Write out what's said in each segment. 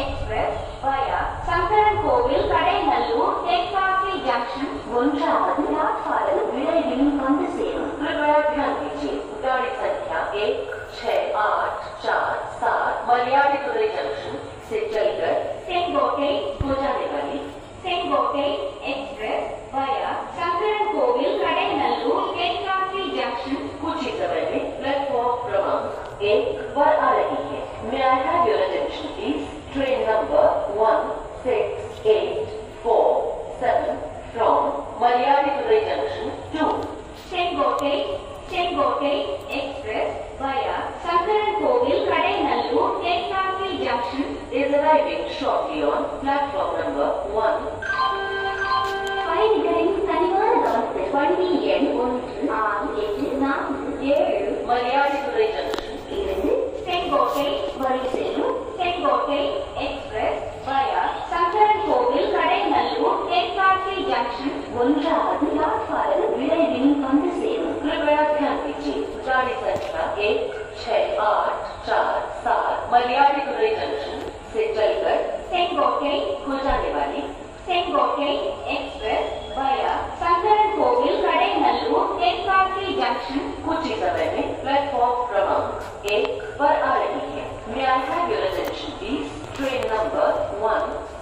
Express via Sankarankovil Kadainallur Tekkasi Junction ஒன்றாவது platform விரைவில் வந்து சேரும். कृपया ध्यान दीजिए गाड़ी संख्या 16847 मलयाली दुर्ग जंक्शन से चलकर सेंगोटे को जाने वाली सेंगोटे express via Sankarankovil Kadainallur Tekkasi Junction कुछ ही समय में प्लेटफॉर्म क्रमांक 1 पर आ रही है. May I have your attention please? Train number 16847 from Malayali Durg Junction to Sengote Express via Sankarankovil Kadainallur Tekkasi Junction is arriving shortly on platform number 1. பயணிகளின் கனிவான கவனத்தில் வண்டி எண் 16847 Malayali Durg Junction இருந்து செங்கோட்டை வரை செல்லும் Sengottai express via Sankarankovil Kadainallur Tekkasi Junction ஒன்றாவது platform விரைவில் வந்து சேரும். कृपया ध्यान दीजिए गाड़ी संख्या 16847 मलयाली दुर्ग जंक्शन से चलकर सेंगोटे को जाने वाली सेंगोटे express via Sankarankovil Kadainallur Tekkasi Junction कुछ ही समय में प्लेटफॉर्म क्रमांक 1 पर आ रही है. May I have your attention please? Train number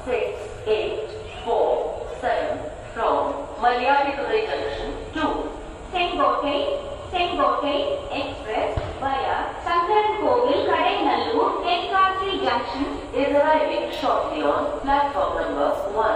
16847 from Malayali Durg Junction to Sengote Express via Sankarankovil Kadainallur Tekkasi Junction is arriving shortly on platform number 1.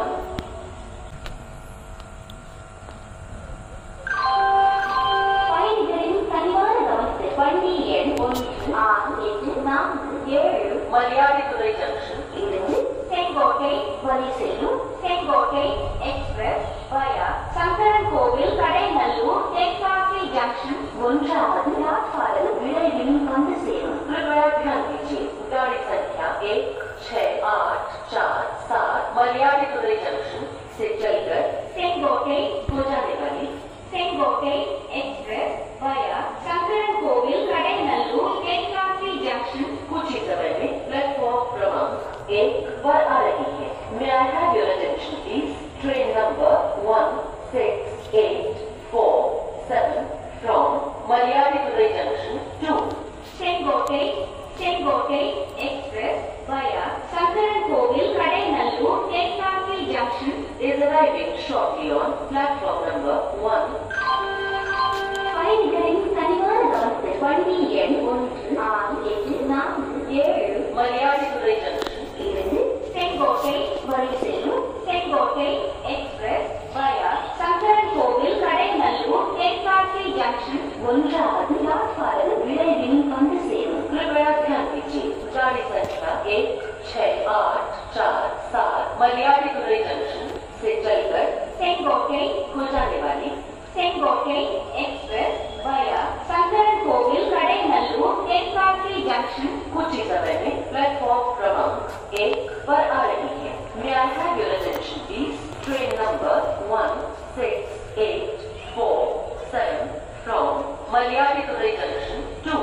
பயணிகளின் கனிவான கவனத்தில் வண்டி எண் 16847 Malayali Durg Junction இருந்து செங்கோட்டை வரை செல்லும் Sengottai express via Sankarankovil Kadainallur Tekkasi Junction ஒன்றாவது platform விரைவில் வந்து சேரும். कृपया ध्यान दीजिए गाड़ी संख्या 16847 मलयाली दुर्ग जंक्शन से चलकर செங்கோட்டை को जाने वाली Sengottai express via Sankarankovil Kadainallur Tekkasi Junction कुछ ही समय में प्लेटफॉर्म क्रमांक 1 पर आ रही है. May I have your attention please? Train number 16847 from Malayali Durg Junction to Sengottai express via Sankarankovil Kadainallur Tekkasi Junction is arriving shortly on platform number 1. பயணிகளின் கனிவான கவனத்தில் வண்டி எண் 16847 Malayali Durg Junction இருந்து செங்கோட்டை வரை செல்லும் Sengottai express via Sankarankovil Kadainallur Tekkasi Junction ஒன்றாவது platform விரைவில் வந்து சேரும். कृपया ध्यान दीजिए गाड़ी संख्या 16847 मलयाली दुर्ग जंक्शन से चलकर செங்கோட்டை को जाने वाली Sengottai express via Sankarankovil Kadainallur Tekkasi Junction कुछ ही समय में प्लेटफॉर्म क्रमांक 1 पर आ रही है. May I have your attention please? Train number 16847 from Malayali Durg Junction to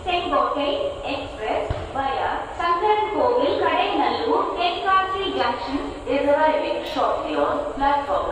Sengottai express via Sankarankovil Kadainallur Tekkasi Junction is arriving shortly on platform